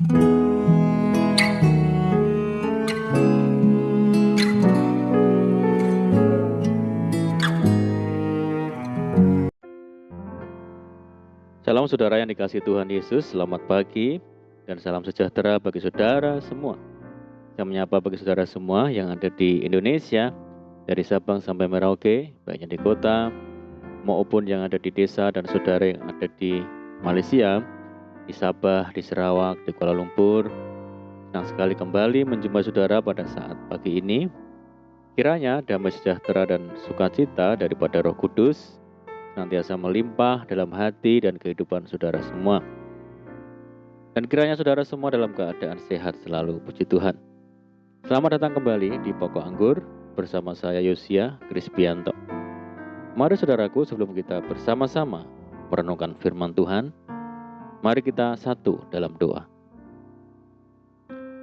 Salam saudara yang dikasihi Tuhan Yesus, selamat pagi dan salam sejahtera bagi saudara semua. Saya menyapa bagi saudara semua yang ada di Indonesia, dari Sabang sampai Merauke, baik yang di kota maupun yang ada di desa, dan saudara yang ada di Malaysia, di Sabah, di Sarawak, di Kuala Lumpur. Senang sekali kembali menjumpai saudara pada saat pagi ini. Kiranya damai sejahtera dan sukacita daripada Roh Kudus senantiasa melimpah dalam hati dan kehidupan saudara semua. Dan kiranya saudara semua dalam keadaan sehat selalu, puji Tuhan. Selamat datang kembali di Pokok Anggur bersama saya Yosia Krispianto. Mari saudaraku, sebelum kita bersama-sama merenungkan firman Tuhan, mari kita satu dalam doa.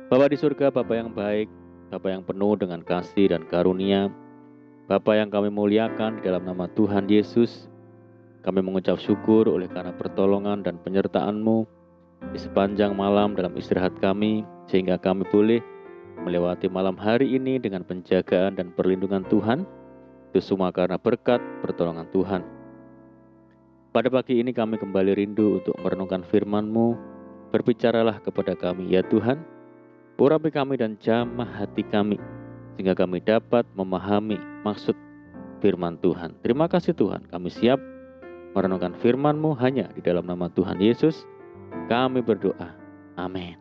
Bapa di surga, Bapa yang baik, Bapa yang penuh dengan kasih dan karunia, Bapa yang kami muliakan di dalam nama Tuhan Yesus, kami mengucap syukur oleh karena pertolongan dan penyertaan-Mu di sepanjang malam dalam istirahat kami, sehingga kami boleh melewati malam hari ini dengan penjagaan dan perlindungan Tuhan. Itu semua karena berkat pertolongan Tuhan. Pada pagi ini kami kembali rindu untuk merenungkan firman-Mu. Berbicaralah kepada kami ya Tuhan, urapi kami dan jamah hati kami, sehingga kami dapat memahami maksud firman Tuhan. Terima kasih Tuhan, kami siap merenungkan firman-Mu hanya di dalam nama Tuhan Yesus. Kami berdoa. Amin.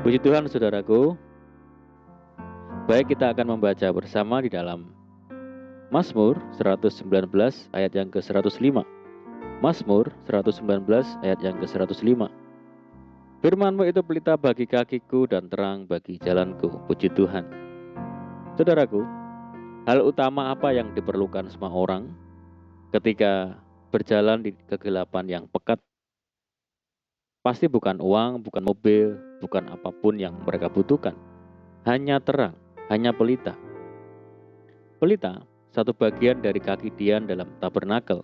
Puji Tuhan saudaraku. Baik, kita akan membaca bersama di dalam Mazmur 119 ayat yang ke-105. Mazmur 119 ayat yang ke-105. Firman-Mu itu pelita bagi kakiku dan terang bagi jalanku. Puji Tuhan. Saudaraku, hal utama apa yang diperlukan semua orang ketika berjalan di kegelapan yang pekat? Pasti bukan uang, bukan mobil, bukan apapun yang mereka butuhkan. Hanya terang, hanya pelita. Pelita, satu bagian dari kaki Dian dalam tabernakel.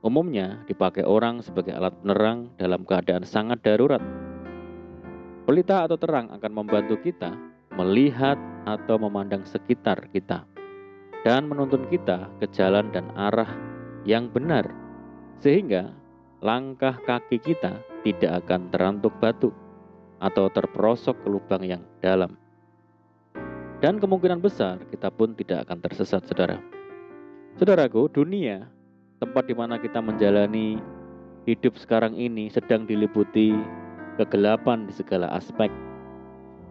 Umumnya dipakai orang sebagai alat penerang dalam keadaan sangat darurat. Pelita atau terang akan membantu kita melihat atau memandang sekitar kita dan menuntun kita ke jalan dan arah yang benar, sehingga langkah kaki kita tidak akan terantuk batu atau terperosok ke lubang yang dalam. Dan kemungkinan besar kita pun tidak akan tersesat, saudara. Saudaraku, dunia, tempat di mana kita menjalani hidup sekarang ini, sedang diliputi kegelapan di segala aspek.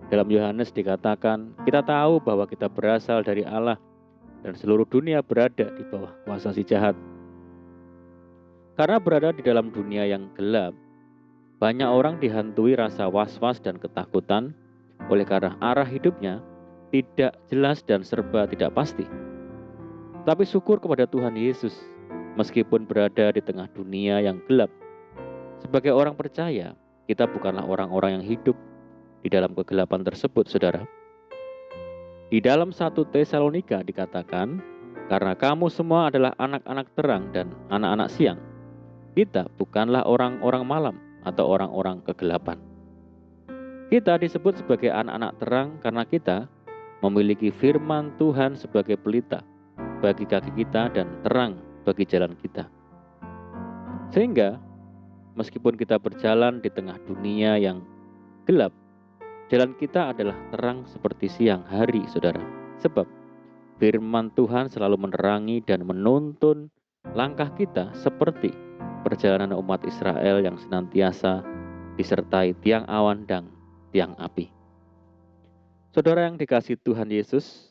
Dalam Yohanes dikatakan, kita tahu bahwa kita berasal dari Allah dan seluruh dunia berada di bawah kuasa si jahat. Karena berada di dalam dunia yang gelap, banyak orang dihantui rasa was-was dan ketakutan oleh karena arah hidupnya tidak jelas dan serba tidak pasti. Tapi syukur kepada Tuhan Yesus, meskipun berada di tengah dunia yang gelap. Sebagai orang percaya, kita bukanlah orang-orang yang hidup di dalam kegelapan tersebut, saudara. Di dalam 1 Tesalonika dikatakan, karena kamu semua adalah anak-anak terang dan anak-anak siang. Kita bukanlah orang-orang malam atau orang-orang kegelapan. Kita disebut sebagai anak-anak terang karena kita memiliki firman Tuhan sebagai pelita bagi kaki kita dan terang bagi jalan kita. Sehingga meskipun kita berjalan di tengah dunia yang gelap, jalan kita adalah terang seperti siang hari, saudara. Sebab firman Tuhan selalu menerangi dan menuntun langkah kita seperti perjalanan umat Israel yang senantiasa disertai tiang awan dan tiang api. Saudara yang dikasihi Tuhan Yesus,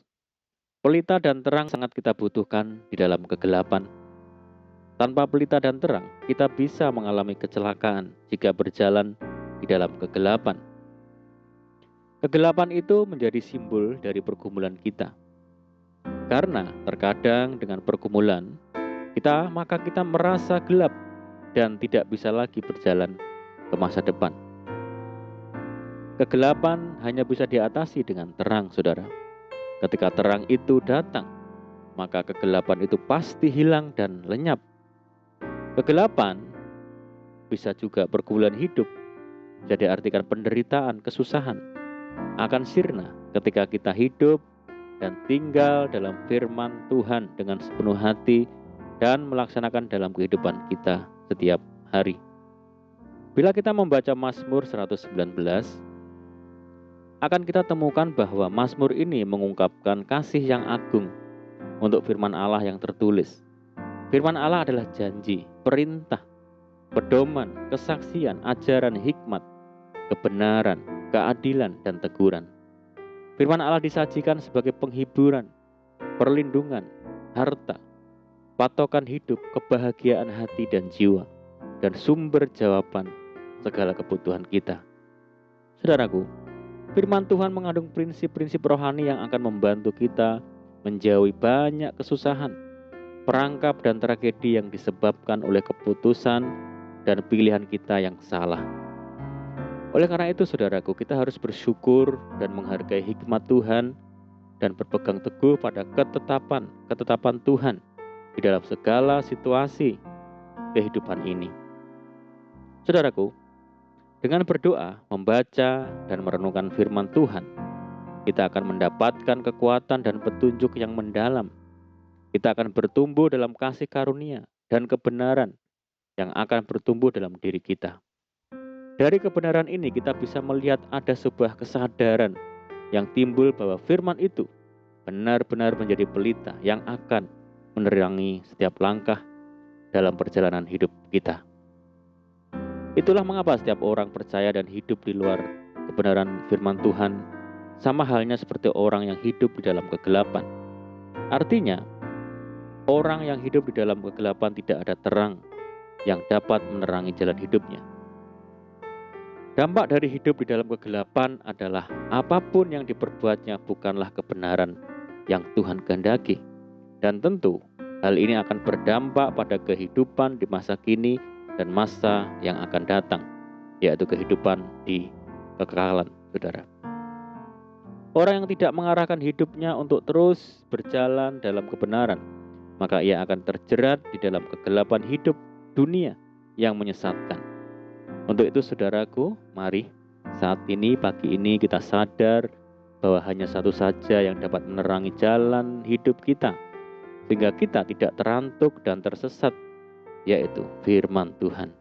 pelita dan terang sangat kita butuhkan di dalam kegelapan. Tanpa pelita dan terang, kita bisa mengalami kecelakaan jika berjalan di dalam kegelapan. Kegelapan itu menjadi simbol dari pergumulan kita. Karena terkadang dengan pergumulan, maka kita merasa gelap dan tidak bisa lagi berjalan ke masa depan. Kegelapan hanya bisa diatasi dengan terang, saudara. Ketika terang itu datang, maka kegelapan itu pasti hilang dan lenyap. Kegelapan bisa juga pergumulan hidup bisa diartikan penderitaan, kesusahan, akan sirna ketika kita hidup dan tinggal dalam firman Tuhan dengan sepenuh hati dan melaksanakan dalam kehidupan kita setiap hari. Bila kita membaca Mazmur 119, akan kita temukan bahwa Mazmur ini mengungkapkan kasih yang agung untuk firman Allah yang tertulis. Firman Allah adalah janji, perintah, pedoman, kesaksian, ajaran, hikmat, kebenaran, keadilan, dan teguran. Firman Allah disajikan sebagai penghiburan, perlindungan, harta, patokan hidup, kebahagiaan hati dan jiwa, dan sumber jawaban segala kebutuhan kita. Saudaraku, firman Tuhan mengandung prinsip-prinsip rohani yang akan membantu kita menjauhi banyak kesusahan, perangkap dan tragedi yang disebabkan oleh keputusan dan pilihan kita yang salah. Oleh karena itu, saudaraku, kita harus bersyukur dan menghargai hikmat Tuhan dan berpegang teguh pada ketetapan Tuhan di dalam segala situasi kehidupan ini. Saudaraku, dengan berdoa, membaca, dan merenungkan firman Tuhan, kita akan mendapatkan kekuatan dan petunjuk yang mendalam. Kita akan bertumbuh dalam kasih karunia dan kebenaran yang akan bertumbuh dalam diri kita. Dari kebenaran ini kita bisa melihat ada sebuah kesadaran yang timbul bahwa firman itu benar-benar menjadi pelita yang akan menerangi setiap langkah dalam perjalanan hidup kita. Itulah mengapa setiap orang percaya dan hidup di luar kebenaran firman Tuhan sama halnya seperti orang yang hidup di dalam kegelapan. Artinya, orang yang hidup di dalam kegelapan tidak ada terang yang dapat menerangi jalan hidupnya. Dampak dari hidup di dalam kegelapan adalah apapun yang diperbuatnya bukanlah kebenaran yang Tuhan kehendaki. Dan tentu hal ini akan berdampak pada kehidupan di masa kini dan masa yang akan datang, yaitu kehidupan di kekekalan, saudara. Orang yang tidak mengarahkan hidupnya untuk terus berjalan dalam kebenaran, maka ia akan terjerat di dalam kegelapan hidup dunia yang menyesatkan. Untuk itu, saudaraku, mari saat ini, pagi ini, kita sadar bahwa hanya satu saja yang dapat menerangi jalan hidup kita, sehingga kita tidak terantuk dan tersesat, yaitu firman Tuhan.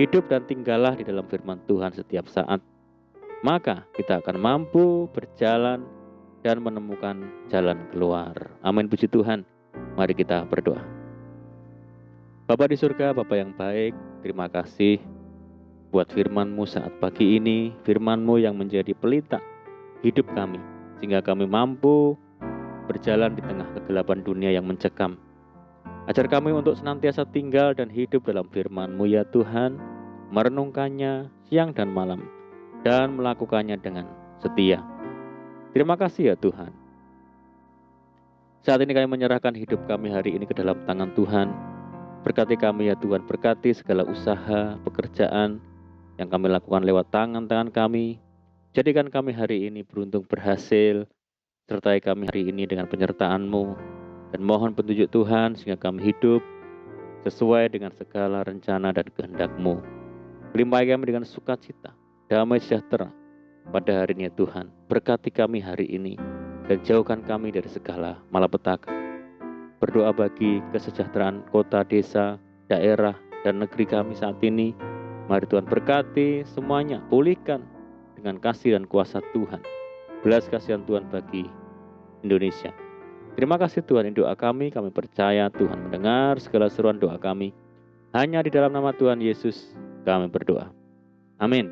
Hidup dan tinggallah di dalam firman Tuhan setiap saat, maka kita akan mampu berjalan dan menemukan jalan keluar. Amin, puji Tuhan. Mari kita berdoa. Bapa di surga, Bapa yang baik, terima kasih buat firman-Mu saat pagi ini, firman-Mu yang menjadi pelita hidup kami, sehingga kami mampu berjalan di tengah kegelapan dunia yang mencekam. Ajar kami untuk senantiasa tinggal dan hidup dalam firman-Mu ya Tuhan, merenungkannya siang dan malam, dan melakukannya dengan setia. Terima kasih ya Tuhan. Saat ini kami menyerahkan hidup kami hari ini ke dalam tangan Tuhan. Berkati kami ya Tuhan, berkati segala usaha, pekerjaan yang kami lakukan lewat tangan-tangan kami. Jadikan kami hari ini beruntung berhasil, sertai kami hari ini dengan penyertaan-Mu. Dan mohon petunjuk Tuhan sehingga kami hidup sesuai dengan segala rencana dan kehendak-Mu. Limpahi kami dengan sukacita, damai sejahtera pada hari ini ya Tuhan. Berkati kami hari ini dan jauhkan kami dari segala malapetaka. Berdoa bagi kesejahteraan kota, desa, daerah, dan negeri kami saat ini. Mari Tuhan berkati semuanya, pulihkan dengan kasih dan kuasa Tuhan. Belas kasihan Tuhan bagi Indonesia. Terima kasih Tuhan, doa kami percaya Tuhan mendengar segala seruan doa kami. Hanya di dalam nama Tuhan Yesus kami berdoa. Amin.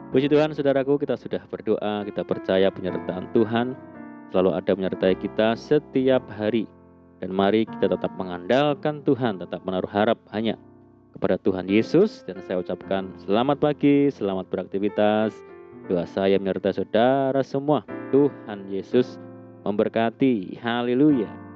Puji Tuhan, saudaraku, kita sudah berdoa, kita percaya penyertaan Tuhan selalu ada menyertai kita setiap hari. Dan mari kita tetap mengandalkan Tuhan, tetap menaruh harap hanya kepada Tuhan Yesus. Dan saya ucapkan selamat pagi, selamat beraktivitas. Doa saya menyertai saudara semua. Tuhan Yesus memberkati. Haleluya.